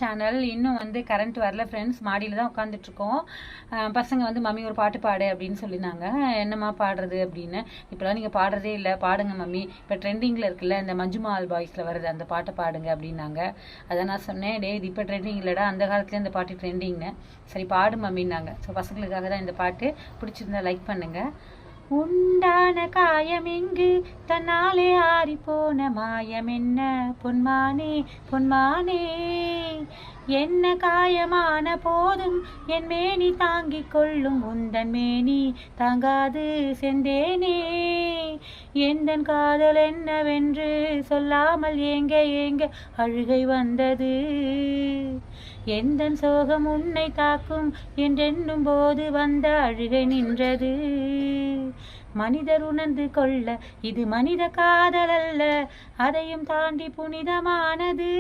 Channel இன்னும் வந்து current வரல ஃப்ரெண்ட்ஸ். மாடியில் தான் உட்காந்துட்ருக்கோம். பசங்க வந்து மம்மி ஒரு பாட்டு பாடு அப்படின்னு சொல்லியிருந்தாங்க. என்னம்மா பாடுறது அப்படின்னு. இப்போலாம் நீங்கள் பாடுறதே இல்லை, பாடுங்க மம்மி, இப்போ ட்ரெண்டிங்கில் இருக்குல்ல இந்த மஞ்சுமால் பாய்ஸில் வருது அந்த பாட்டை பாடுங்க அப்படின்னாங்க. அதை நான் சொன்னேன், டே இது இப்போ ட்ரெண்டிங் இல்லைடா, அந்த காலத்துலேயே இந்த பாட்டு ட்ரெண்டிங்னு. சரி பாடு மம்மின்னாங்க. ஸோ பசங்களுக்காக தான் இந்த பாட்டு. பிடிச்சிருந்தா லைக் பண்ணுங்கள். உண்டான காயம் எங்கு தன்னாலே ஆறி போன மாயம் என்ன பொன்மானே பொன்மானே, என்ன காயமான போதும் என் மேனி தாங்கிக் கொள்ளும் உந்தன் மேனி தாங்காது செந்தேனே, எந்தன் காதல் என்னவென்று சொல்லாமல் ஏங்க ஏங்க அழுகை வந்தது, எந்தன் சோகம் உன்னை தாக்கும் என்றென்னும் போது வந்த அழுகை நின்றது, மனிதர் உணர்ந்து கொள்ள இது மனித காதல் அல்ல, அதையும் தாண்டி புனிதமானது.